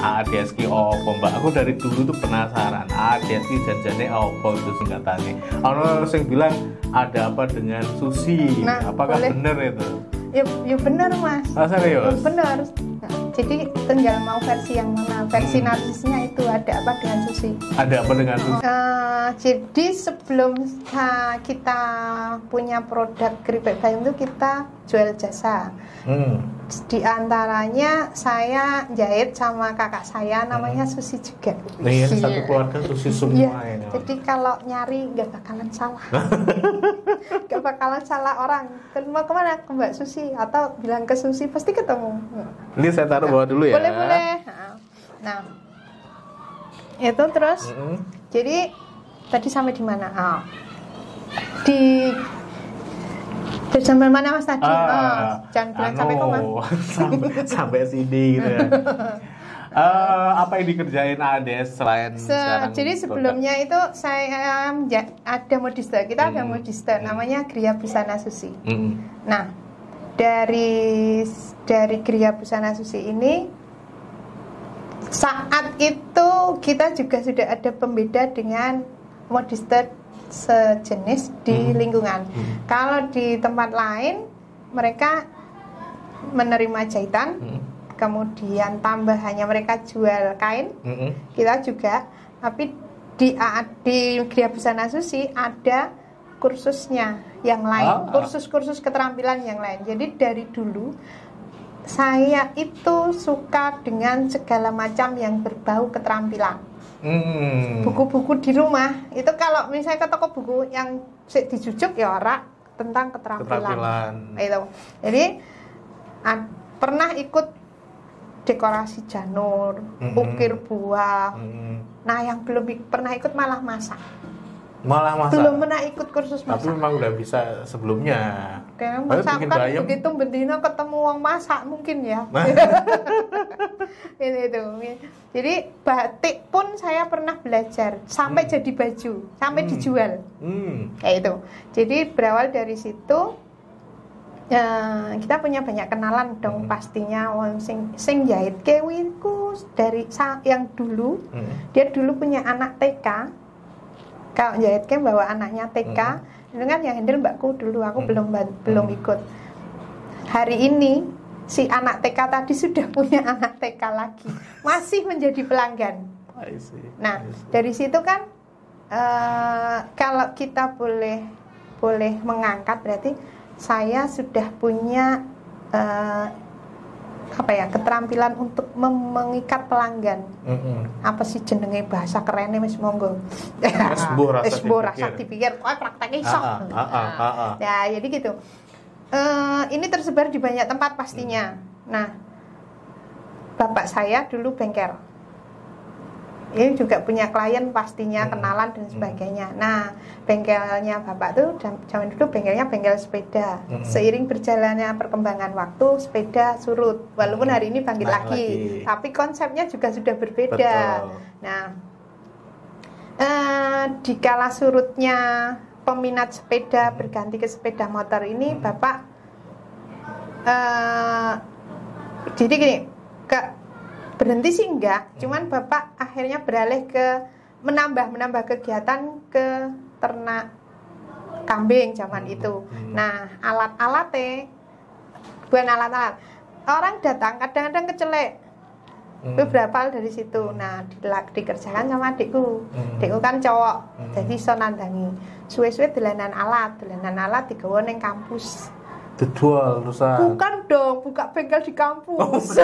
ADS ki opo Mbak? Aku dari dulu tuh penasaran ADS ki janjane opo itu singkatannya. Ono sing bilang ada apa dengan sushi. Nah, apakah boleh. bener itu? Ya benar Mas. Serius? Benar. Nah, jadi tinggal mau versi yang mana. Versi narsisnya itu ada apa dengan sushi. Ada apa dengan sushi? Jadi sebelum kita punya produk keripik bayam itu kita jual jasa. Di antaranya saya jahit sama kakak saya namanya Susi juga. Iya, satu keluarga Susi semua Iya. ini. Jadi kalau nyari nggak bakalan salah. Nggak bakalan salah orang. Mau kemana? Ke Mbak Susi atau bilang ke Susi pasti ketemu. Ini saya taruh bawah dulu ya. Boleh. Nah, itu terus. Jadi tadi sampai di mana? Sampai mana Mas tadi? Jangan bilang sampai koma. sampai sini gitu ya. Apa yang dikerjain ADS selain sekarang? Jadi sebelumnya itu saya ada modista. Kita ada modista namanya Gria Busana Susi. Nah, dari Gria Busana Susi ini saat itu kita juga sudah ada pembeda dengan modista sejenis di lingkungan. Kalau di tempat lain mereka menerima jahitan, kemudian tambahannya mereka jual kain, kita juga. Tapi di Gria Busana Susi ada kursusnya yang lain, kursus-kursus keterampilan yang lain. Jadi dari dulu saya itu suka dengan segala macam yang berbau keterampilan. Buku-buku di rumah itu kalau misalnya ke toko buku yang dijujuk ya ora tentang keterampilan. Itu. Jadi pernah ikut dekorasi janur, ukir buah. Nah, yang belum pernah ikut malah masak. Belum pernah ikut kursus masak. Tapi memang udah bisa sebelumnya. Kayaknya masak kan begitu betina ketemu uang masak mungkin ya. itu. Jadi batik pun saya pernah belajar sampai jadi baju, sampai dijual. Kayak itu. Jadi berawal dari situ kita punya banyak kenalan dong pastinya wong sing jahit kewiku dari yang dulu. Dia dulu punya anak TK. Kalau jahit kan bawa anaknya TK, itu kan yang handle mbakku dulu, aku belum ikut. Hari ini si anak TK tadi sudah punya anak TK lagi, masih menjadi pelanggan. Nah, dari situ kan kalau kita boleh mengangkat berarti saya sudah punya keterampilan untuk mengikat pelanggan. Apa sih jenenge bahasa kerennya wis monggo. Wis rasa dipikir kowe praktek iso. Nah, jadi gitu. Ini tersebar di banyak tempat pastinya. Nah, bapak saya dulu bengkel. Ini juga punya klien pastinya, kenalan dan sebagainya. Nah, bengkelnya bapak tuh zaman dulu bengkelnya bengkel sepeda. Seiring berjalannya perkembangan waktu, sepeda surut. Walaupun hari ini bangkit lagi, tapi konsepnya juga sudah berbeda. Betul. Nah, di kala surutnya peminat sepeda berganti ke sepeda motor ini, bapak jadi gini, berhenti sih enggak, cuman bapak akhirnya beralih ke menambah kegiatan ke ternak kambing zaman itu. Nah, alat-alatnya bukan alat-alat. Orang datang kadang-kadang kecelek. Beberapa hal dari situ. Nah, dikerjakan sama adikku. Adikku kan cowok, jadi iso nandangi. Suwe-suwe dolanan alat digawa ning kampus. Dijual terusan. Bukan dong, buka bengkel di kampus.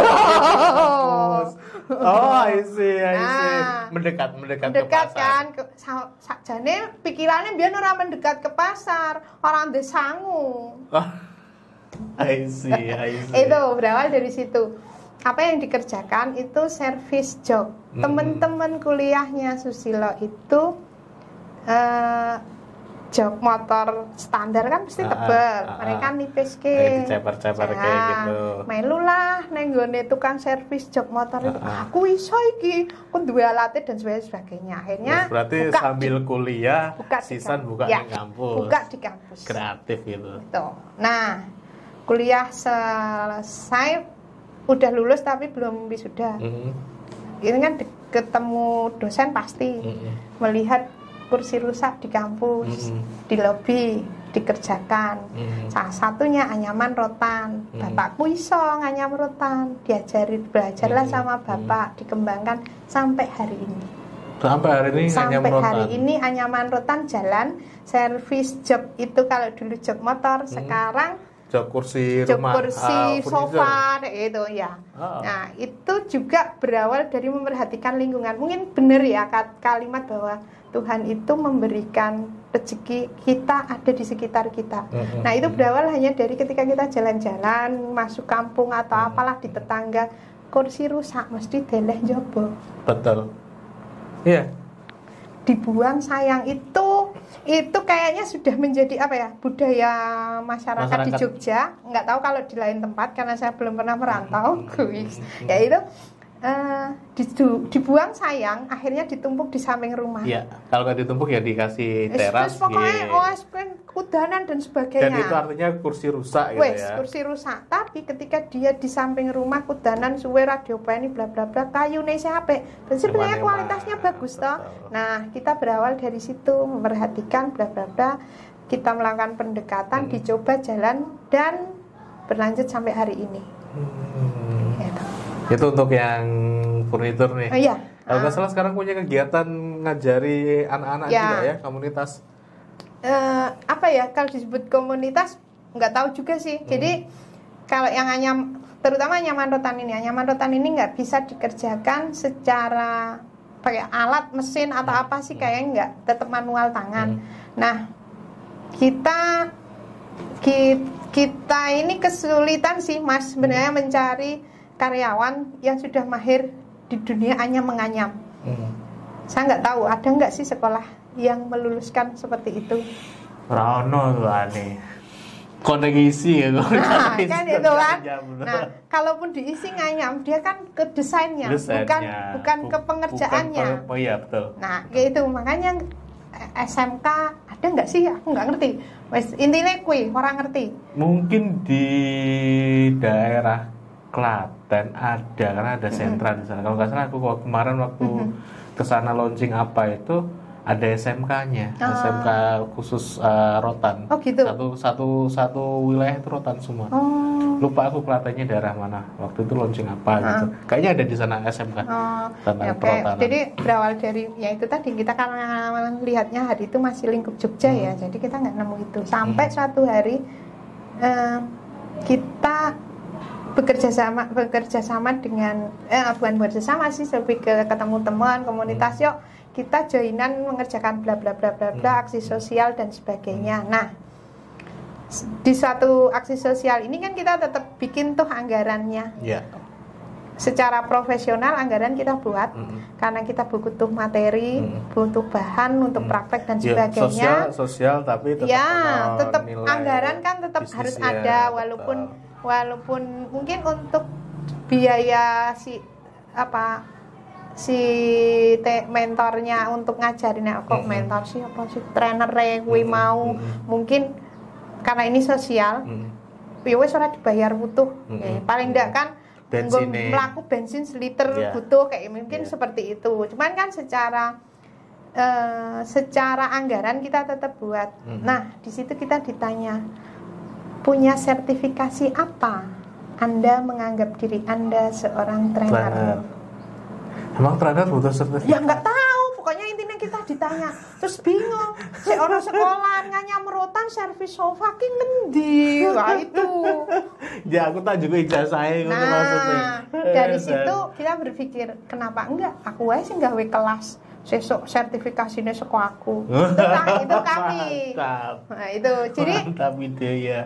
I see. Mendekat ke pasar. Kan, sakjane pikirannya biar orang mendekat ke pasar, orang desangu. I see. Itu berawal dari situ. Apa yang dikerjakan itu service job. Teman-teman kuliahnya Susilo itu jok motor standar kan mesti tebel. Mereka nipis ke. Diceper-ceper kayak gitu. Melu lah nenggone tukang servis jok motor itu. Aku iso iki, aku duwe alatnya dan sebagainya. Akhirnya berarti sambil kuliah sisan buka di kampus. Buka di kampus. Kreatif gitu. Tuh. Nah, kuliah selesai udah lulus tapi belum wisuda. ini kan ketemu dosen pasti melihat kursi rusak di kampus, di lobi dikerjakan. Salah satunya anyaman rotan. Bapakku iso nganyam rotan, belajarlah sama bapak, dikembangkan sampai hari ini. Sampai hari ini anyaman rotan jalan. Servis jok itu kalau dulu jok motor, sekarang jok kursi rumah, kursi sofa itu ya. Nah, itu juga berawal dari memperhatikan lingkungan. Mungkin benar ya kalimat bahwa Tuhan itu memberikan rezeki kita ada di sekitar kita. Nah, itu berawal hanya dari ketika kita jalan-jalan, masuk kampung atau apalah di tetangga, kursi rusak mesti deleh jobo. Betul. Iya. Dibuang sayang itu kayaknya sudah menjadi apa ya, budaya masyarakat di Jogja. Nggak tahu kalau di lain tempat karena saya belum pernah merantau. Ya itu dibuang sayang, akhirnya ditumpuk di samping rumah. Iya, kalau nggak ditumpuk ya dikasih teras. Pokoknya kudanan dan sebagainya. Dan itu artinya kursi rusak gitu ya. Kursi rusak. Tapi ketika dia di samping rumah kudanan suwe radio ini bla bla bla kayu nih apik. Sebenarnya kualitasnya bagus toh. Nah, kita berawal dari situ memperhatikan bla bla bla. Kita melakukan pendekatan, dicoba jalan dan berlanjut sampai hari ini. Itu untuk yang furnitur nih. Iya. Kalau nggak salah sekarang punya kegiatan ngajari anak-anak juga ya, komunitas. Apa ya, kalau disebut komunitas nggak tahu juga sih. Jadi kalau yang terutama anyaman rotan ini nggak bisa dikerjakan secara pakai alat mesin atau apa sih, kayaknya nggak, tetap manual tangan. Nah, kita ini kesulitan sih Mas sebenarnya mencari karyawan yang sudah mahir di dunia menganyam. Saya nggak tahu ada nggak sih sekolah yang meluluskan seperti itu. Rano tuh aneh. Kode isi ya. Nah, kan itu kan. Nah, kalaupun diisi nganyam, dia kan ke desainnya, bukan ke pengerjaannya. Iya betul. Nah, kayak itu makanya SMK ada nggak sih? Aku nggak ngerti. Intinya orang ngerti. Mungkin di daerah Klaten ada, karena ada sentra di sana. Kalau nggak salah aku kemarin waktu kesana launching apa itu ada SMK-nya, SMK khusus rotan. Oh gitu. Satu wilayah itu rotan semua. Lupa aku Klatennya daerah mana. Waktu itu launching apa gitu. Kayaknya ada di sana SMK. Rotanan. Jadi berawal dari ya itu tadi, kita karena lihatnya hari itu masih lingkup Jogja ya. Jadi kita nggak nemu itu. Sampai suatu hari kita bekerja sama dengan bukan bersama sih, lebih ke ketemu teman komunitas, yuk kita joinan mengerjakan bla bla bla bla bla, aksi sosial dan sebagainya. Nah, di suatu aksi sosial ini kan kita tetap bikin tuh anggarannya. Secara profesional anggaran kita buat karena kita butuh materi, butuh bahan untuk praktek dan sebagainya. Sosial tapi tetap tetap nilai anggaran kan tetap harus ada, walaupun mungkin untuk biaya mentornya untuk ngajarin kok mentor sih apa sih trainer mau mungkin karena ini sosial ya wes ora dibayar butuh paling enggak kan melaku bensin seliter butuh kayak mungkin seperti itu. Cuman kan secara anggaran kita tetap buat. Nah, di situ kita ditanya, punya sertifikasi apa Anda menganggap diri Anda seorang trainer? Emang trainer butuh sertifikasi? Ya nggak tahu, pokoknya intinya kita ditanya, terus bingung. Seorang sekolah nganyam rotan servis sofa ki ngendi? Wah itu. Ya aku tak juga ijazahnya gitu maksudnya. Dari situ kita berpikir, kenapa enggak? Aku aja sih gawe kelas. Sesok sertifikasinya sekolah aku. Itu kami. Mantap. Nah itu, jadi. Mantap ide ya.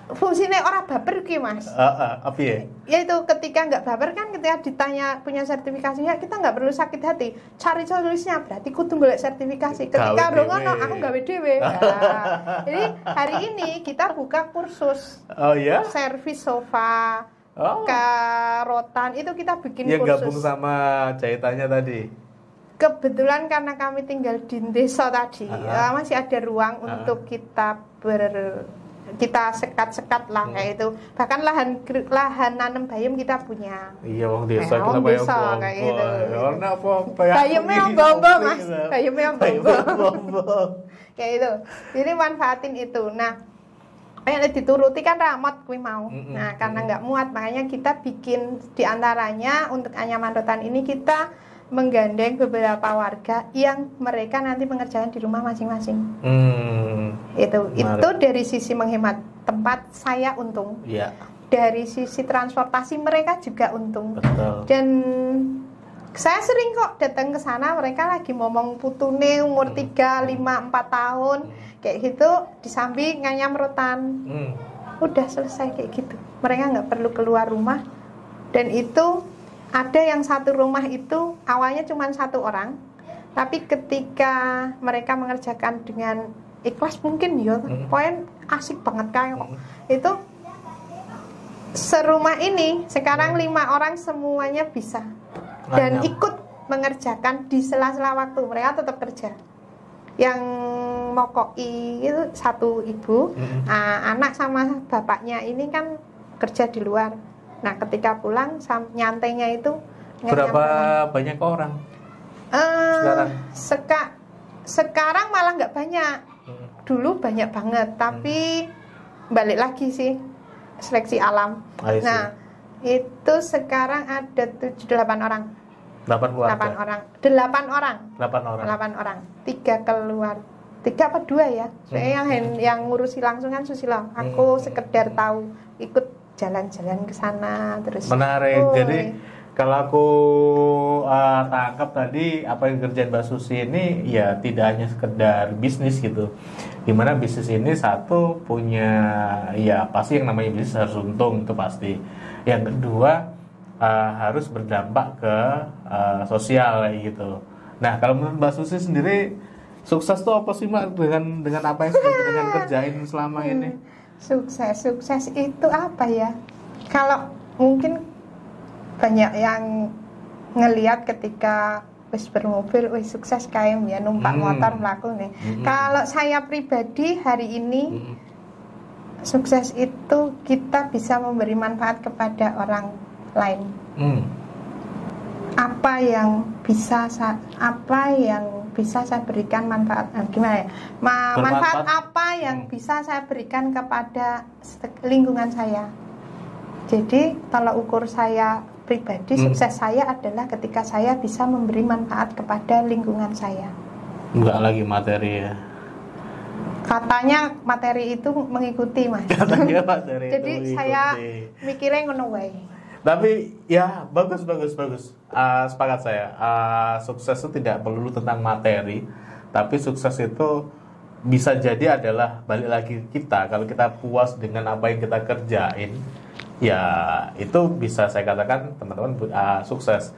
Fungsinya orang baper ki Mas. Apa ya? Ya itu ketika nggak baper kan, ketika ditanya punya sertifikasinya, kita nggak perlu sakit hati. Cari solusinya, berarti kudu golek sertifikasi. Ketika rongono aku gawe dhewe. Nah, jadi hari ini kita buka kursus. Oh ya? Servis sofa. Rotan itu kita bikin ya, kursus. Gabung sama jahitannya tadi. Kebetulan karena kami tinggal di desa tadi, masih ada ruang untuk kita kita sekat-sekat lah kayak itu. Bahkan lahan nanam bayam kita punya. Iya, wong desa Nah, kita wong bayam desa bombo. kayak gitu. Ya ora apa-apa ya. Bayamnya yang bombo Mas, bayamnya yang bombo. Bombo. Kayak itu. Jadi manfaatin itu. Nah, kayak dituruti kan ramot kuwi mau. Nah, karena nggak muat makanya kita bikin diantaranya untuk anyaman rotan ini kita menggandeng beberapa warga yang mereka nanti mengerjakan di rumah masing-masing. Itu dari sisi menghemat tempat saya untung. Iya. Dari sisi transportasi mereka juga untung. Betul. Dan saya sering kok datang ke sana mereka lagi ngomong putune umur 3, 5, 4 tahun kayak gitu di samping nganyam rotan. Udah selesai kayak gitu. Mereka nggak perlu keluar rumah dan itu ada yang satu rumah itu awalnya cuma 1 orang, tapi ketika mereka mengerjakan dengan ikhlas mungkin ya, poin asik banget kayak itu serumah ini sekarang 5 orang semuanya bisa dan ikut mengerjakan di sela-sela waktu mereka tetap kerja. Yang mokoi itu 1 ibu, anak sama bapaknya ini kan kerja di luar. Nah, ketika pulang nyantainya itu berapa banyak orang sekarang? Sekarang malah nggak banyak. Dulu banyak banget, tapi balik lagi sih seleksi alam. Nah, itu sekarang ada 7-8 orang. 8 orang. 8 orang. 3 keluar. 3 apa 2 ya? Soalnya yang ngurusi langsung kan Susilo. Aku sekedar tahu ikut jalan-jalan ke sana terus. Menarik. Jadi kalau aku tangkap tadi apa yang kerjaan Mbak Susi ini ya tidak hanya sekedar bisnis gitu. Dimana bisnis ini satu punya ya pasti yang namanya bisnis harus untung itu pasti. Yang kedua harus berdampak ke sosial gitu. Nah kalau menurut Mbak Susi sendiri sukses tuh apa sih Mbak dengan apa yang sudah dengan kerjain selama ini? Sukses itu apa ya? Kalau mungkin banyak yang ngelihat ketika wis bermobil, wis sukses kayak ya numpak motor melaku nih. Kalau saya pribadi hari ini sukses itu kita bisa memberi manfaat kepada orang lain. Apa yang bisa saya berikan manfaat gimana ya? Manfaat apa yang bisa saya berikan kepada lingkungan saya. Jadi kalau ukur saya pribadi sukses saya adalah ketika saya bisa memberi manfaat kepada lingkungan saya. Enggak lagi materi ya. Katanya materi itu mengikuti Mas. Katanya materi. Jadi itu saya mikirnya ngono wae. Tapi ya bagus. Sepakat saya. Sukses itu tidak perlu tentang materi, tapi sukses itu bisa jadi adalah balik lagi kita. Kalau kita puas dengan apa yang kita kerjain, ya itu bisa saya katakan teman-teman sukses.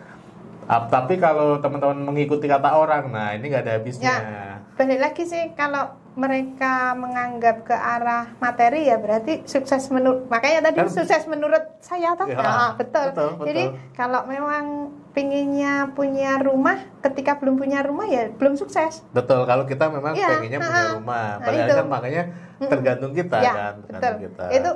Tapi kalau teman-teman mengikuti kata orang, nah ini nggak ada habisnya. Ya, balik lagi sih kalau mereka menganggap ke arah materi ya berarti sukses makanya tadi kan, sukses menurut saya toh. Ya, betul. Jadi kalau memang pinginnya punya rumah, ketika belum punya rumah ya belum sukses. Betul. Kalau kita memang pengennya punya rumah, kan makanya tergantung kita kan. Betul. Itu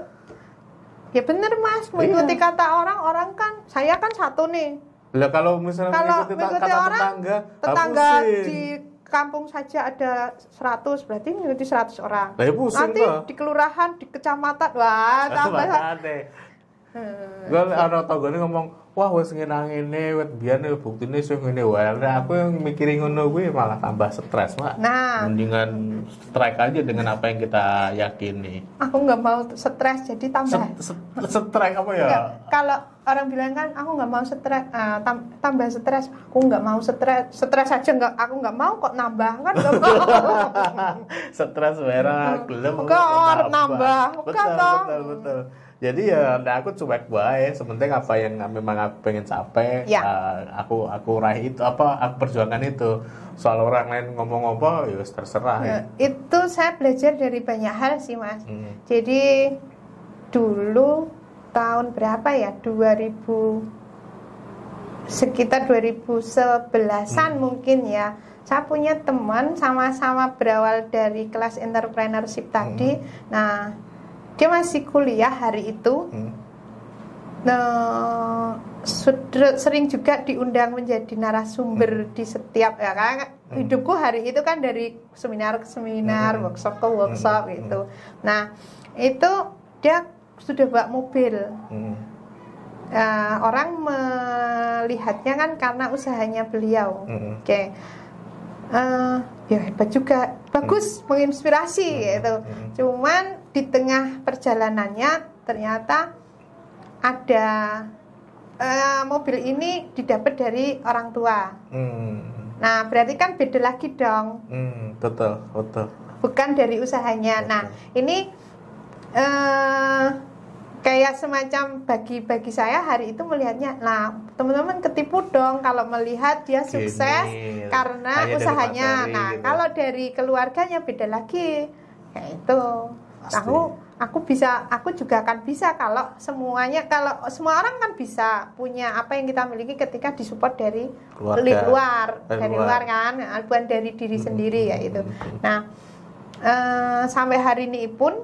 ya benar Mas, mengikuti kata orang kan saya kan satu nih. Lah kalau misalnya mengikuti kata orang, tetangga hapusin. Di kampung saja ada 100, berarti mengikuti 100 orang. Lah ya pusing nanti toh. Di kelurahan, di kecamatan, wah tambah. Gue ana tanggane ngomong, wah wis ngene wit biyen buktine sing ngene wae. Nah, aku yang mikirin ngono kuwi malah tambah stres, Mak. Nah, mendingan strike aja dengan apa yang kita yakini. Aku nggak mau stres jadi tambah. Strike apa ya? Enggak. Kalau orang bilang kan aku nggak mau stres, tambah stres. Aku nggak mau stres aja nggak. Aku nggak mau kok nambah kan nggak mau. Stres merah, gelem. Kok nambah. Betul. Jadi ya aku cuek bae, sementing apa yang memang aku pengen capai, ya. Aku raih itu aku perjuangkan itu. Soal orang lain ngomong apa ya terserah ya. Itu saya belajar dari banyak hal sih Mas. Jadi dulu tahun berapa ya? Sekitar 2011-an mungkin ya. Saya punya teman sama-sama berawal dari kelas entrepreneurship tadi. Nah, dia masih kuliah hari itu. Nah, sering juga diundang menjadi narasumber di setiap ya kan. Hidupku hari itu kan dari seminar ke seminar, workshop ke workshop gitu. Nah, itu dia sudah bawa mobil. Orang melihatnya kan karena usahanya beliau. Oke. Ya hebat juga, bagus, menginspirasi gitu. Cuman di tengah perjalanannya ternyata ada mobil ini didapat dari orang tua. Nah, berarti kan beda lagi dong. Betul. Bukan dari usahanya. Betul. Nah, ini kayak semacam bagi saya hari itu melihatnya, nah teman-teman ketipu dong kalau melihat dia sukses karena usahanya. Nah gitu. Kalau dari keluarganya beda lagi, kayak itu. Aku juga akan bisa kalau semuanya, kalau semua orang kan bisa punya apa yang kita miliki ketika disupport dari luar kan, bukan dari diri sendiri ya itu. Nah sampai hari ini pun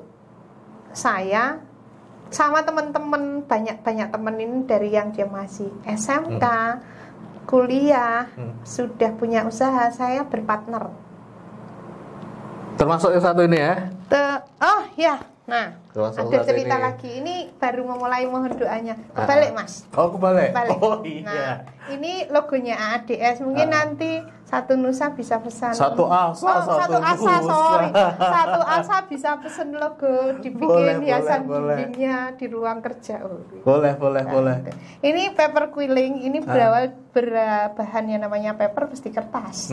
saya sama teman-teman, banyak teman ini dari yang dia masih SMK, kuliah, sudah punya usaha, saya berpartner. Termasuk yang satu ini ya? Oh ya, nah termasuk ada cerita ini. Lagi. Ini baru memulai mohon doanya. Kebalik Mas. Oh kebalik. Oh iya. Nah, ini logonya AADS. Mungkin nanti satu Nusa bisa pesan. Satu asa bisa pesan logo, dibikin hiasan dindingnya di ruang kerja. Boleh. Ini paper quilling. Ini berawal berbahan yang namanya paper, pasti kertas.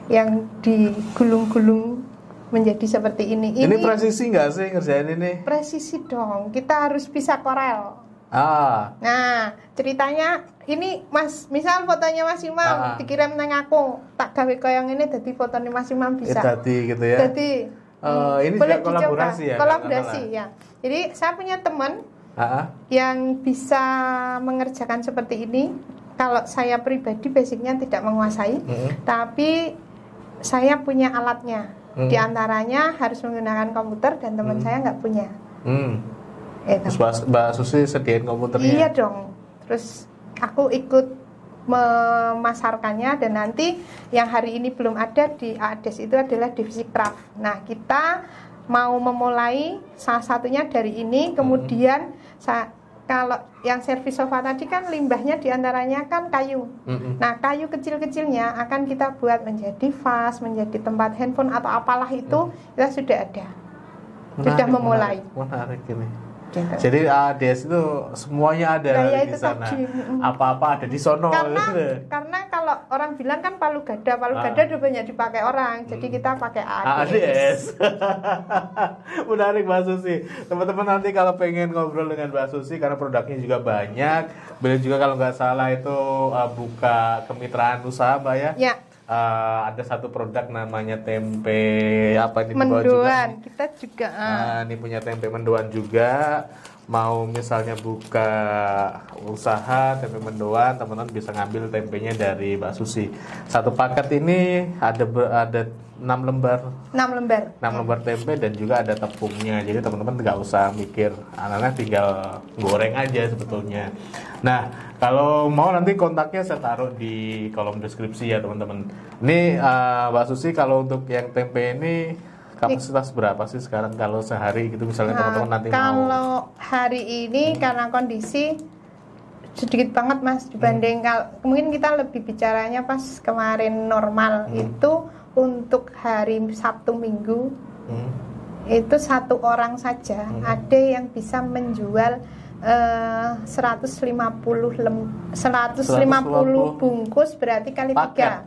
Yang digulung-gulung menjadi seperti ini. Ini presisi nggak sih ngerjain ini? Presisi dong. Kita harus bisa korel. Nah, ceritanya ini Mas, misal fotonya Mas Imam dikirim nang aku, tak gawe koyong ini jadi fotonya Mas Imam bisa. Jadi gitu ya. Jadi ini boleh juga kolaborasi ya. Kolaborasi ya. Jadi saya punya teman yang bisa mengerjakan seperti ini. Kalau saya pribadi basicnya tidak menguasai, tapi saya punya alatnya. Di antaranya harus menggunakan komputer dan teman saya nggak punya. Terus Mbak Susi sediain komputernya? Iya dong. Terus aku ikut memasarkannya, dan nanti yang hari ini belum ada di AADS itu adalah divisi craft. Nah, kita mau memulai salah satunya dari ini, kemudian kalau yang servis sofa tadi kan limbahnya diantaranya kan kayu. Nah, kayu kecil-kecilnya akan kita buat menjadi vas, menjadi tempat handphone atau apalah itu, kita sudah ada. Sudah memulai. Menarik ini. Gitu. Jadi AADS itu semuanya ada di sana. Apa-apa ada di sono. Karena kalau orang bilang kan palu gada udah banyak dipakai orang. Jadi kita pakai AADS. Menarik Mbak Susi. Teman-teman nanti kalau pengen ngobrol dengan Mbak Susi, karena produknya juga banyak. Beliau juga kalau nggak salah itu buka kemitraan usaha, Mbak ya. Ya. Ada satu produk namanya tempe apa ini mendoan juga. Kita juga ini punya tempe mendoan juga. Mau misalnya buka usaha tempe mendoan, teman-teman bisa ngambil tempenya dari Mbak Susi. Satu paket ini ada 6 lembar tempe dan juga ada tepungnya. Jadi teman-teman nggak usah mikir, anak-anak tinggal goreng aja sebetulnya. Nah, kalau mau nanti kontaknya saya taruh di kolom deskripsi ya teman-teman. Ini Mbak Susi, kalau untuk yang tempe ini kapasitas berapa sih sekarang kalau sehari gitu misalnya teman-teman nanti mau? Kalau hari ini karena kondisi sedikit banget Mas dibanding mungkin kita lebih bicaranya pas kemarin normal itu untuk hari Sabtu Minggu itu satu orang saja ada yang bisa menjual 150 bungkus berarti kali 3.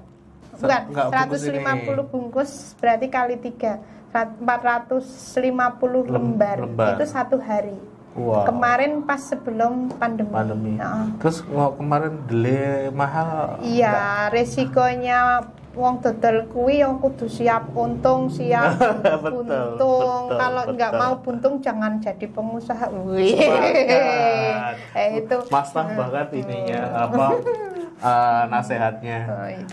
Bukan, 150 bungkus berarti kali 3. 450 lembar. Itu satu hari. Wow. Kemarin pas sebelum pandemi. Terus kemarin delay mahal? Iya, resikonya wong dodol kuwi yang kudu siap untung, siap buntung. Kalau nggak mau buntung jangan jadi pengusaha. Wih. Itu mastah banget ininya nasihatnya.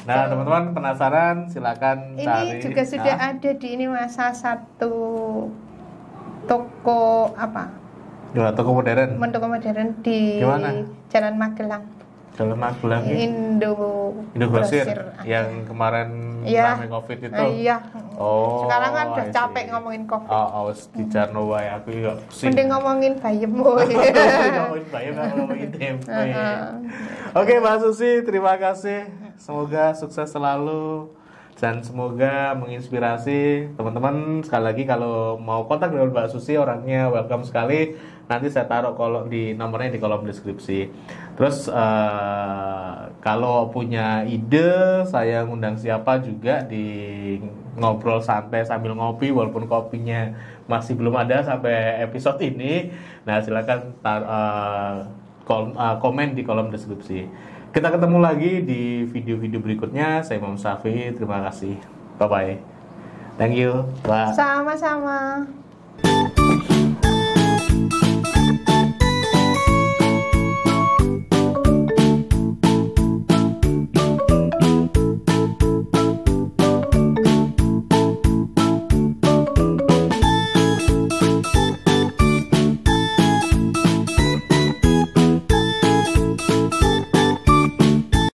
Nah, teman-teman penasaran silakan cari. Ini juga sudah ada di ini masa satu toko apa? Gimana toko modern? Toko modern di Gimana? Jalan Magelang. Jalan Magelang ini? Grosir. Yang kemarin Iya. rame Covid itu. Iya. Oh. Sekarang kan udah I see. capek ngomongin Covid. Oh, di Jarno wae aku ya pusing. Mending ngomongin bayem woy. Ngomongin bayam atau ngomongin tempe. Oke, Mbak Susi, terima kasih. Semoga sukses selalu dan semoga menginspirasi teman-teman. Sekali lagi kalau mau kontak dengan Mbak Susi, orangnya welcome sekali. Nanti saya taruh di nomornya di kolom deskripsi. Terus kalau punya ide, saya ngundang siapa juga di ngobrol santai sambil ngopi, walaupun kopinya masih belum ada sampai episode ini. Nah, silakan komen di kolom deskripsi. Kita ketemu lagi di video-video berikutnya. Saya Imam Syafi'i. Terima kasih. Bye bye. Thank you. Bye. Sama-sama.